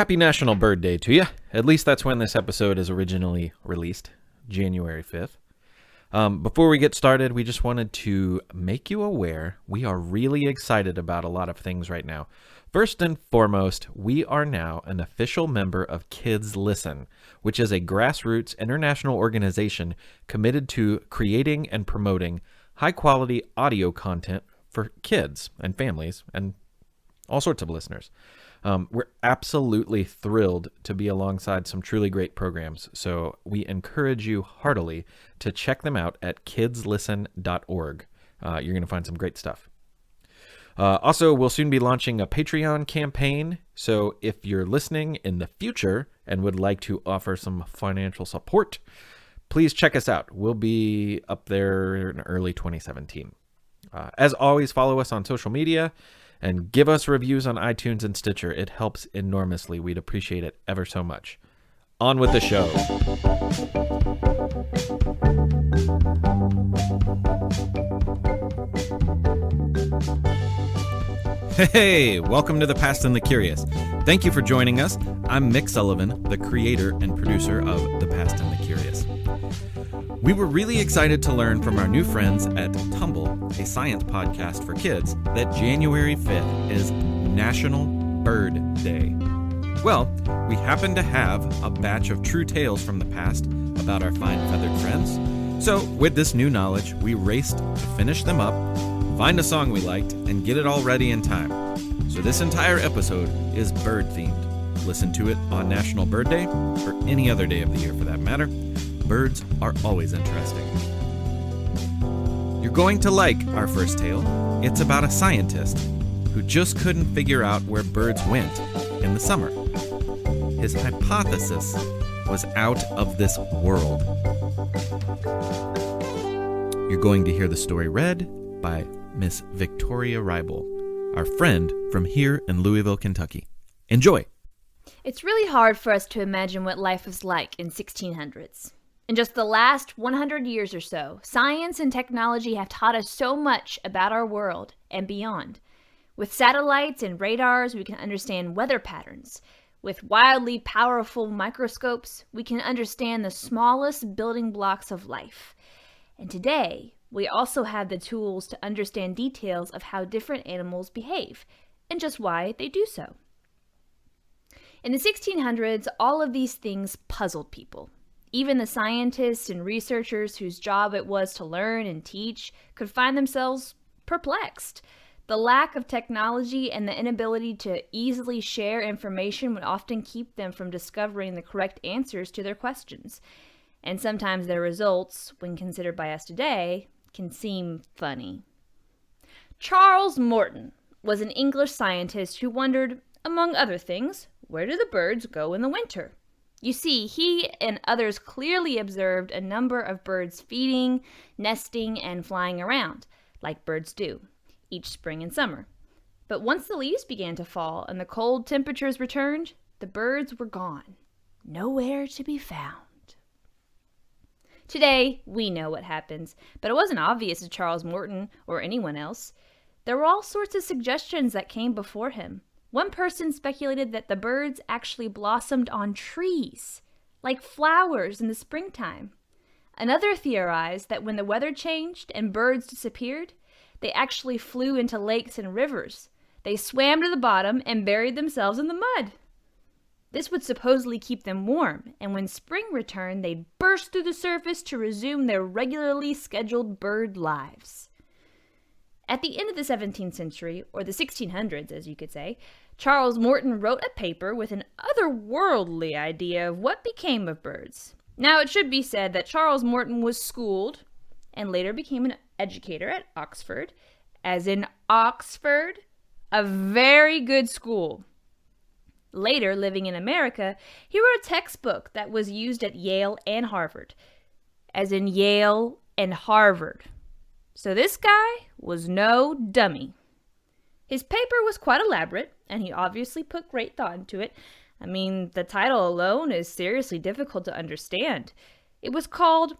Happy National Bird Day to you. At least that's when this episode is originally released, January 5th. Before we get started, we just wanted to make you aware we are really excited about a lot of things right now. First and foremost, we are now an official member of Kids Listen, which is a grassroots international organization committed to creating and promoting high-quality audio content for kids and families and all sorts of listeners. We're absolutely thrilled to be alongside some truly great programs, so we encourage you heartily to check them out at kidslisten.org. You're going to find some great stuff. Also, we'll soon be launching a Patreon campaign, so if you're listening in the future and would like to offer some financial support, please check us out. We'll be up there in early 2017. As always, follow us on social media and give us reviews on iTunes and Stitcher. It helps enormously. We'd appreciate it ever so much. On with the show. Hey, welcome to The Past and the Curious. Thank you for joining us. I'm Mick Sullivan, the creator and producer of The Past and the Curious. We were really excited to learn from our new friends at Tumble, a science podcast for kids, that January 5th is National Bird Day. Well, we happen to have a batch of true tales from the past about our fine feathered friends. So, with this new knowledge, we raced to finish them up, find a song we liked, and get it all ready in time. So this entire episode is bird-themed. Listen to it on National Bird Day, or any other day of the year for that matter. Birds are always interesting. You're going to like our first tale. It's about a scientist who just couldn't figure out where birds went in the summer. His hypothesis was out of this world. You're going to hear the story read by Miss Victoria Ribel, our friend from here in Louisville, Kentucky. Enjoy! It's really hard for us to imagine what life was like in 1600s. In just the last 100 years or so, science and technology have taught us so much about our world and beyond. With satellites and radars, we can understand weather patterns. With wildly powerful microscopes, we can understand the smallest building blocks of life. And today, we also have the tools to understand details of how different animals behave, and just why they do so. In the 1600s, all of these things puzzled people. Even the scientists and researchers whose job it was to learn and teach could find themselves perplexed. The lack of technology and the inability to easily share information would often keep them from discovering the correct answers to their questions. And sometimes their results, when considered by us today, can seem funny. Charles Morton was an English scientist who wondered, among other things, where do the birds go in the winter? You see, he and others clearly observed a number of birds feeding, nesting, and flying around, like birds do, each spring and summer. But once the leaves began to fall and the cold temperatures returned, the birds were gone, nowhere to be found. Today, we know what happens, but it wasn't obvious to Charles Morton or anyone else. There were all sorts of suggestions that came before him. One person speculated that the birds actually blossomed on trees, like flowers in the springtime. Another theorized that when the weather changed and birds disappeared, they actually flew into lakes and rivers. They swam to the bottom and buried themselves in the mud. This would supposedly keep them warm, and when spring returned, they'd burst through the surface to resume their regularly scheduled bird lives. At the end of the 17th century, or the 1600s as you could say, Charles Morton wrote a paper with an otherworldly idea of what became of birds. Now it should be said that Charles Morton was schooled and later became an educator at Oxford, as in Oxford, a very good school. Later, living in America, he wrote a textbook that was used at Yale and Harvard, as in Yale and Harvard. So this guy was no dummy. His paper was quite elaborate, and he obviously put great thought into it. I mean, the title alone is seriously difficult to understand. It was called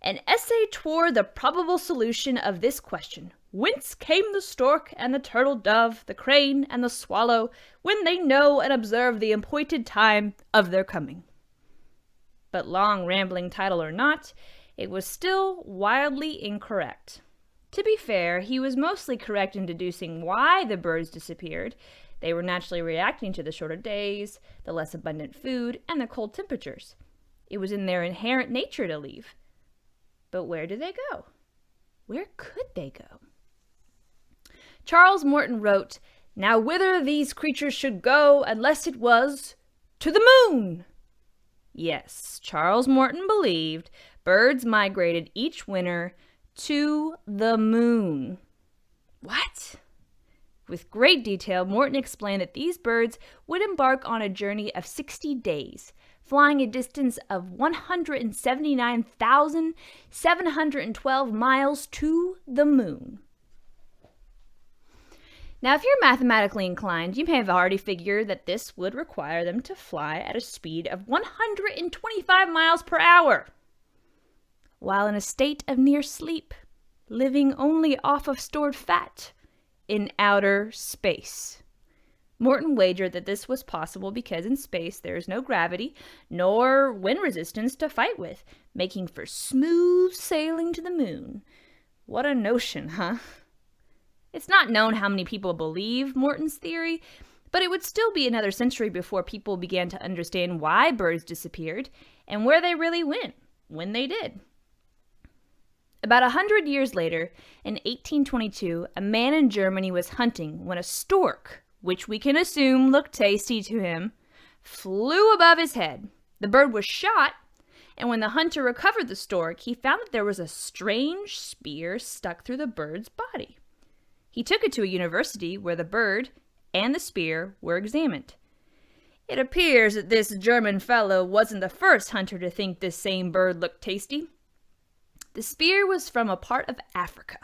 An Essay Toward the Probable Solution of This Question: Whence came the stork and the turtle dove, the crane and the swallow, when they know and observe the appointed time of their coming? But long rambling title or not, it was still wildly incorrect. To be fair, he was mostly correct in deducing why the birds disappeared. They were naturally reacting to the shorter days, the less abundant food, and the cold temperatures. It was in their inherent nature to leave. But where did they go? Where could they go? Charles Morton wrote, "Now whither these creatures should go, unless it was to the moon." Yes, Charles Morton believed birds migrated each winter to the moon. What? With great detail, Morton explained that these birds would embark on a journey of 60 days, flying a distance of 179,712 miles to the moon. Now, if you're mathematically inclined, you may have already figured that this would require them to fly at a speed of 125 miles per hour, while in a state of near sleep, living only off of stored fat in outer space. Morton wagered that this was possible because in space there is no gravity nor wind resistance to fight with, making for smooth sailing to the moon. What a notion, huh? It's not known how many people believe Morton's theory, but it would still be another century before people began to understand why birds disappeared and where they really went when they did. About 100 years later, in 1822, a man in Germany was hunting when a stork, which we can assume looked tasty to him, flew above his head. The bird was shot, and when the hunter recovered the stork, he found that there was a strange spear stuck through the bird's body. He took it to a university where the bird and the spear were examined. It appears that this German fellow wasn't the first hunter to think this same bird looked tasty. The spear was from a part of Africa,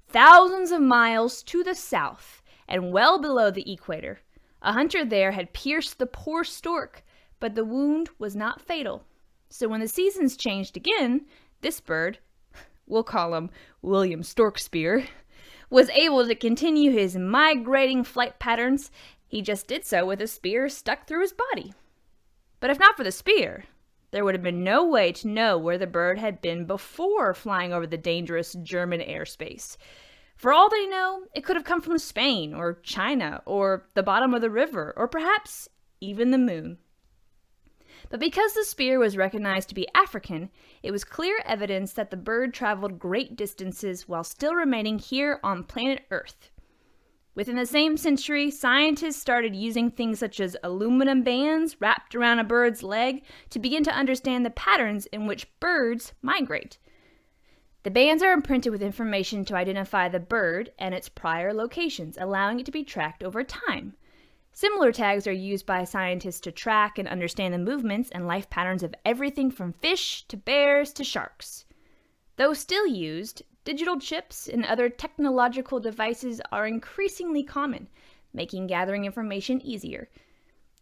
thousands of miles to the south and well below the equator. A hunter there had pierced the poor stork, but the wound was not fatal. So when the seasons changed again, this bird, we'll call him William Storkspear, was able to continue his migrating flight patterns. He just did so with a spear stuck through his body. But if not for the spear, there would have been no way to know where the bird had been before flying over the dangerous German airspace. For all they know, it could have come from Spain or China or the bottom of the river or perhaps even the moon. But because the spear was recognized to be African, it was clear evidence that the bird traveled great distances while still remaining here on planet Earth. Within the same century, scientists started using things such as aluminum bands wrapped around a bird's leg to begin to understand the patterns in which birds migrate. The bands are imprinted with information to identify the bird and its prior locations, allowing it to be tracked over time. Similar tags are used by scientists to track and understand the movements and life patterns of everything from fish to bears to sharks. Though still used, digital chips and other technological devices are increasingly common, making gathering information easier.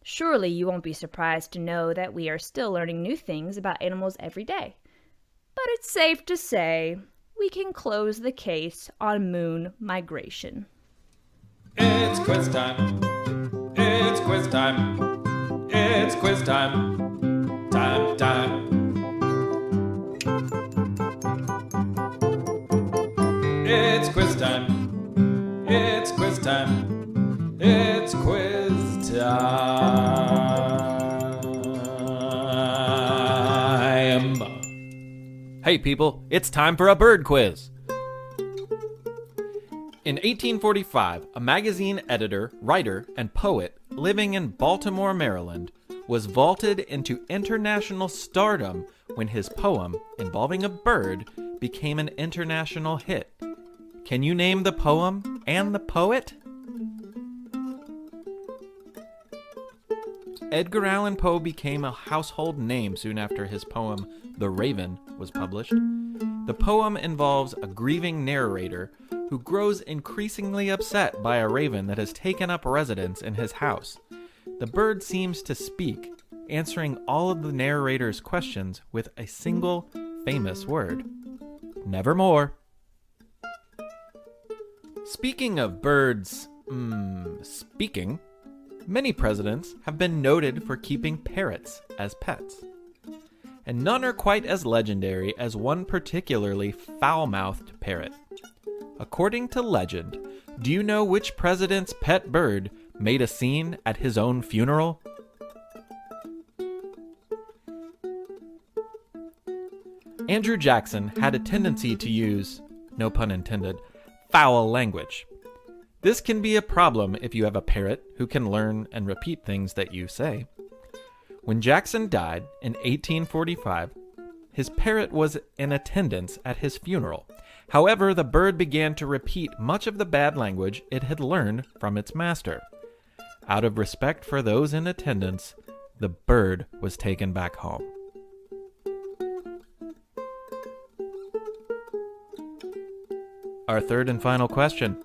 Surely you won't be surprised to know that we are still learning new things about animals every day. But it's safe to say we can close the case on moon migration. It's quiz time. It's quiz time. It's quiz time. Time. It's quiz time. It's quiz time. It's quiz time. Hey people, it's time for a bird quiz. In 1845, a magazine editor, writer, and poet living in Baltimore, Maryland, was vaulted into international stardom when his poem, involving a bird, became an international hit. Can you name the poem and the poet? Edgar Allan Poe became a household name soon after his poem, The Raven, was published. The poem involves a grieving narrator who grows increasingly upset by a raven that has taken up residence in his house. The bird seems to speak, answering all of the narrator's questions with a single famous word: nevermore. Speaking of birds, speaking, many presidents have been noted for keeping parrots as pets. And none are quite as legendary as one particularly foul-mouthed parrot. According to legend, do you know which president's pet bird made a scene at his own funeral? Andrew Jackson had a tendency to use, no pun intended, foul language. This can be a problem if you have a parrot who can learn and repeat things that you say. When Jackson died in 1845, his parrot was in attendance at his funeral. However, the bird began to repeat much of the bad language it had learned from its master. Out of respect for those in attendance, the bird was taken back home. Our third and final question.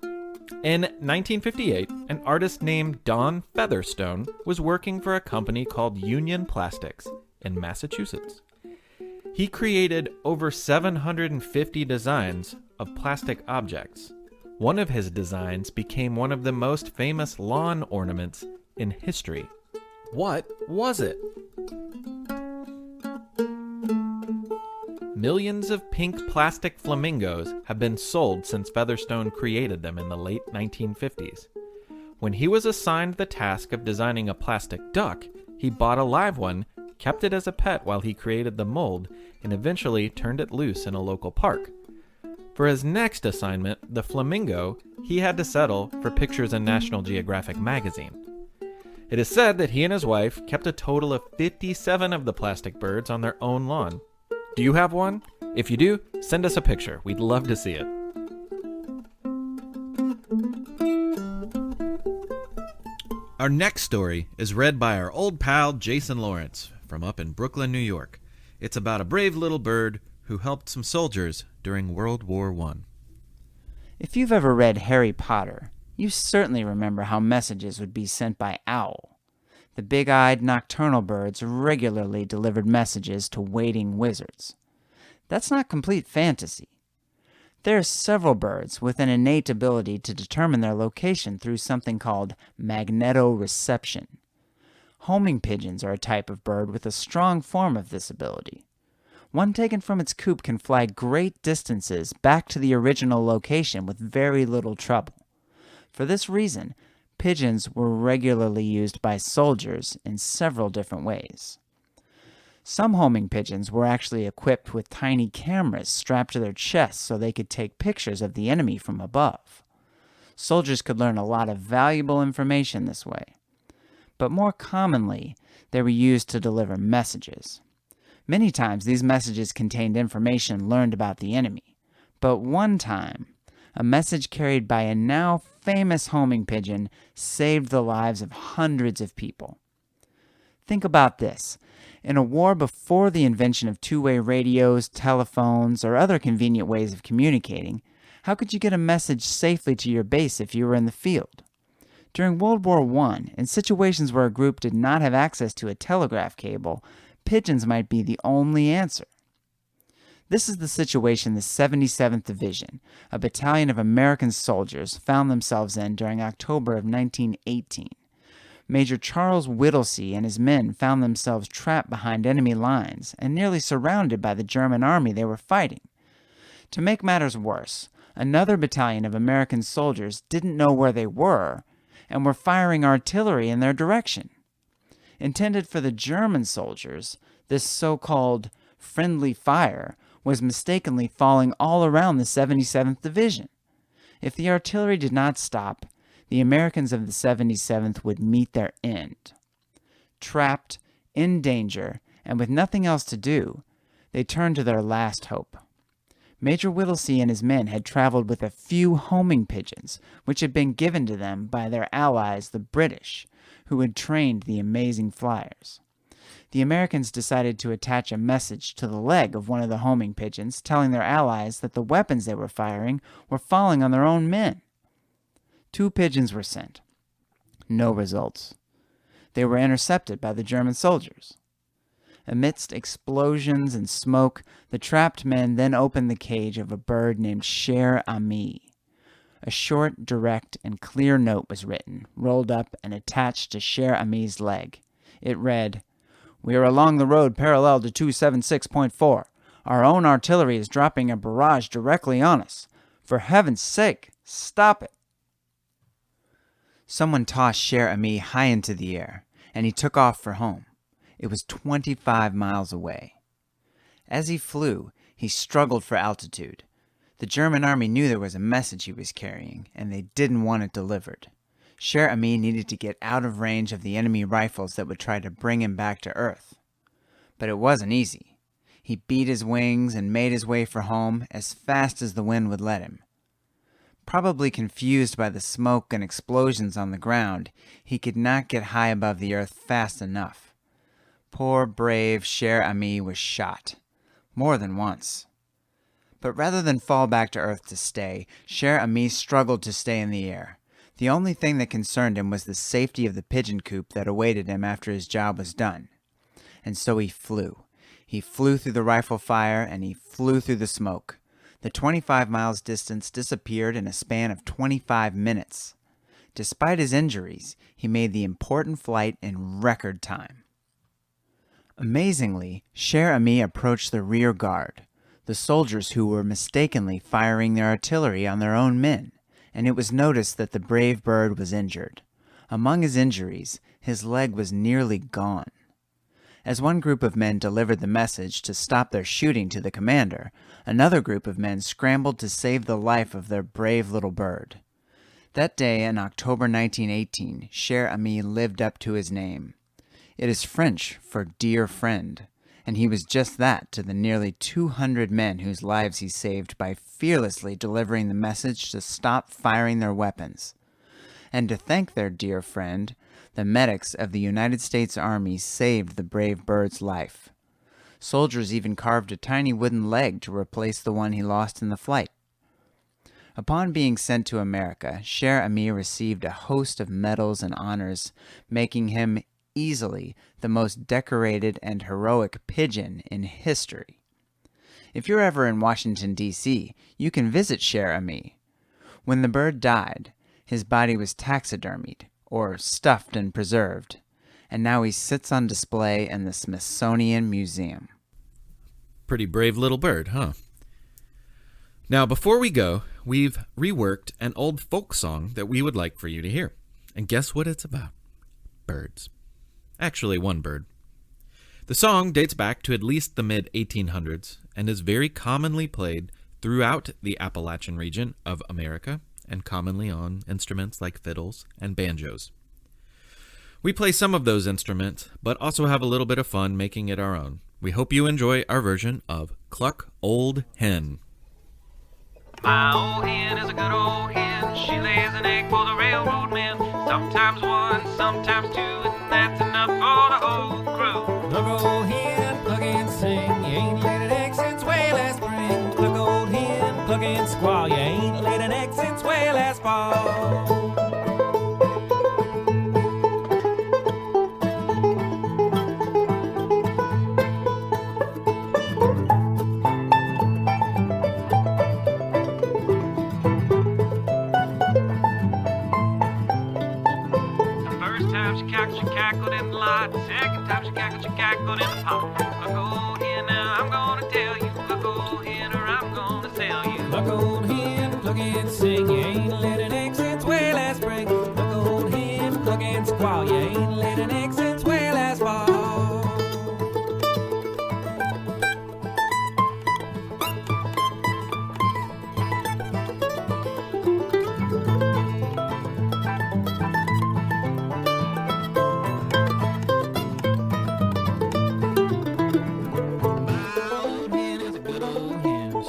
In 1958, an artist named Don Featherstone was working for a company called Union Plastics in Massachusetts. He created over 750 designs of plastic objects. One of his designs became one of the most famous lawn ornaments in history. What was it? Millions of pink plastic flamingos have been sold since Featherstone created them in the late 1950s. When he was assigned the task of designing a plastic duck, he bought a live one, kept it as a pet while he created the mold, and eventually turned it loose in a local park. For his next assignment, the flamingo, he had to settle for pictures in National Geographic magazine. It is said that he and his wife kept a total of 57 of the plastic birds on their own lawn. Do you have one? If you do, send us a picture. We'd love to see it. Our next story is read by our old pal Jason Lawrence from up in Brooklyn, New York. It's about a brave little bird who helped some soldiers during World War I. If you've ever read Harry Potter, you certainly remember how messages would be sent by owl. The big-eyed nocturnal birds regularly delivered messages to waiting wizards. That's not complete fantasy. There are several birds with an innate ability to determine their location through something called magnetoreception. Homing pigeons are a type of bird with a strong form of this ability. One taken from its coop can fly great distances back to the original location with very little trouble. For this reason, pigeons were regularly used by soldiers in several different ways. Some homing pigeons were actually equipped with tiny cameras strapped to their chests so they could take pictures of the enemy from above. Soldiers could learn a lot of valuable information this way. But more commonly, they were used to deliver messages. Many times these messages contained information learned about the enemy. But one time, a message carried by a now famous homing pigeon saved the lives of hundreds of people. Think about this. In a war before the invention of two-way radios, telephones, or other convenient ways of communicating, how could you get a message safely to your base if you were in the field? During World War I, in situations where a group did not have access to a telegraph cable, pigeons might be the only answer. This is the situation the 77th Division, a battalion of American soldiers, found themselves in during October of 1918. Major Charles Whittlesey and his men found themselves trapped behind enemy lines and nearly surrounded by the German army they were fighting. To make matters worse, another battalion of American soldiers didn't know where they were and were firing artillery in their direction. Intended for the German soldiers, this so-called friendly fire was mistakenly falling all around the 77th Division. If the artillery did not stop, the Americans of the 77th would meet their end. Trapped, in danger, and with nothing else to do, they turned to their last hope. Major Whittlesey and his men had traveled with a few homing pigeons, which had been given to them by their allies, the British, who had trained the amazing flyers. The Americans decided to attach a message to the leg of one of the homing pigeons, telling their allies that the weapons they were firing were falling on their own men. 2 pigeons were sent. No results. They were intercepted by the German soldiers. Amidst explosions and smoke, the trapped men then opened the cage of a bird named Cher Ami. A short, direct, and clear note was written, rolled up, and attached to Cher Ami's leg. It read, "We are along the road parallel to 276.4. Our own artillery is dropping a barrage directly on us. For heaven's sake, stop it." Someone tossed Cher Ami high into the air, and he took off for home. It was 25 miles away. As he flew, he struggled for altitude. The German army knew there was a message he was carrying, and they didn't want it delivered. Cher Ami needed to get out of range of the enemy rifles that would try to bring him back to Earth. But it wasn't easy. He beat his wings and made his way for home as fast as the wind would let him. Probably confused by the smoke and explosions on the ground, he could not get high above the earth fast enough. Poor brave Cher Ami was shot. More than once. But rather than fall back to earth to stay, Cher Ami struggled to stay in the air. The only thing that concerned him was the safety of the pigeon coop that awaited him after his job was done. And so he flew. He flew through the rifle fire, and he flew through the smoke. The 25 miles distance disappeared in a span of 25 minutes. Despite his injuries, he made the important flight in record time. Amazingly, Cher Ami approached the rear guard, the soldiers who were mistakenly firing their artillery on their own men, and it was noticed that the brave bird was injured. Among his injuries, his leg was nearly gone. As one group of men delivered the message to stop their shooting to the commander, another group of men scrambled to save the life of their brave little bird. That day in October 1918, Cher Ami lived up to his name. It is French for dear friend, and he was just that to the nearly 200 men whose lives he saved by fearlessly delivering the message to stop firing their weapons. And to thank their dear friend, the medics of the United States Army saved the brave bird's life. Soldiers even carved a tiny wooden leg to replace the one he lost in the flight. Upon being sent to America, Cher Ami received a host of medals and honors, making him easily the most decorated and heroic pigeon in history. If you're ever in Washington, D.C., you can visit Cher Ami. When the bird died, his body was taxidermied, or stuffed and preserved, and now he sits on display in the Smithsonian Museum. Pretty brave little bird, huh? Now, before we go, we've reworked an old folk song that we would like for you to hear. And guess what it's about? Birds. Actually, one bird. The song dates back to at least the mid-1800s and is very commonly played throughout the Appalachian region of America and commonly on instruments like fiddles and banjos. We play some of those instruments, but also have a little bit of fun making it our own. We hope you enjoy our version of Cluck Old Hen. My old hen is a good old hen. She lays an egg for the railroad men. Sometimes one, sometimes two, and that's enough for the whole crew. Cluck old hen, cluck and sing. You ain't laid an egg since way last spring. Cluck old hen, cluck and squall. You ain't laid an egg since way last fall. She cackled in the lot. Second time she cackled in the pot. Cluck old hen, now I'm gonna tell you. Cluck old hen, or I'm gonna sell you. Cluck old hen, cluck and sing. You ain't laid an egg since way last spring. Cluck old hen, cluck and squall. You ain't laid an egg since way last fall.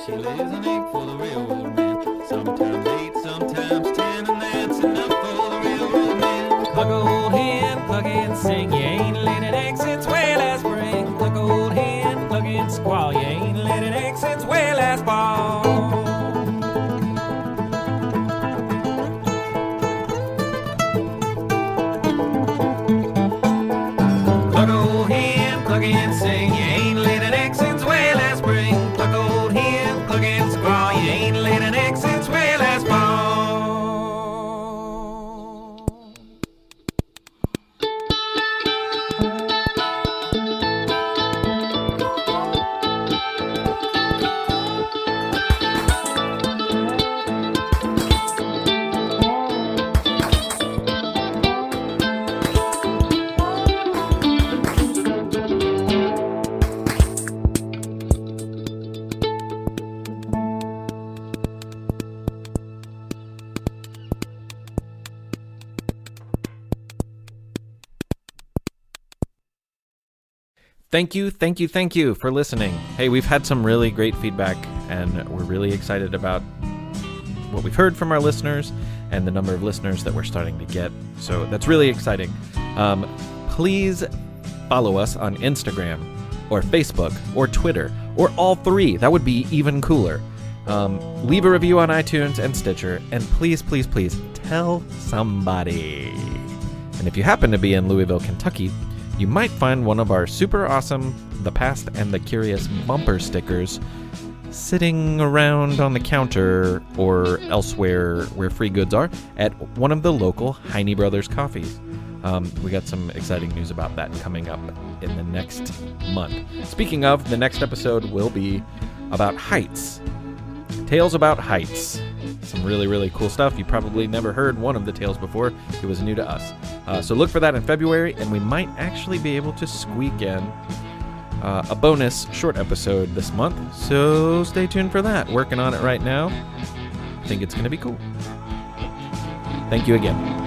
She lays an egg for the railroad man. Sometimes 8, sometimes 10, and that's enough for the railroad man. Cluck old hen, cluck and sing. You ain't laid an egg since way last spring. Cluck old hen, cluck and squall. You ain't laid an egg since way last fall. Cluck old hen, cluck and sing. You ain't laid an egg since way last spring. Cluck old hen, cluck and squall. You ain't laid an egg since way last fall. Thank you for listening. Hey, we've had some really great feedback, and we're really excited about what we've heard from our listeners and the number of listeners that we're starting to get. So that's really exciting. Please follow us on Instagram or Facebook or Twitter or all three. That would be even cooler. Leave a review on iTunes and Stitcher, and please tell somebody. And if you happen to be in Louisville, Kentucky, you might find one of our super awesome The Past and the Curious bumper stickers sitting around on the counter or elsewhere where free goods are at one of the local Heine Brothers coffees. We got some exciting news about that coming up in the next month. Speaking of, the next episode will be about heights. Tales about heights. Some really cool stuff. You probably never heard one of the tales before. It was new to us. So look for that in February, and we might actually be able to squeak in a bonus short episode this month. So stay tuned for that. Working on it right now. I think it's going to be cool. Thank you again.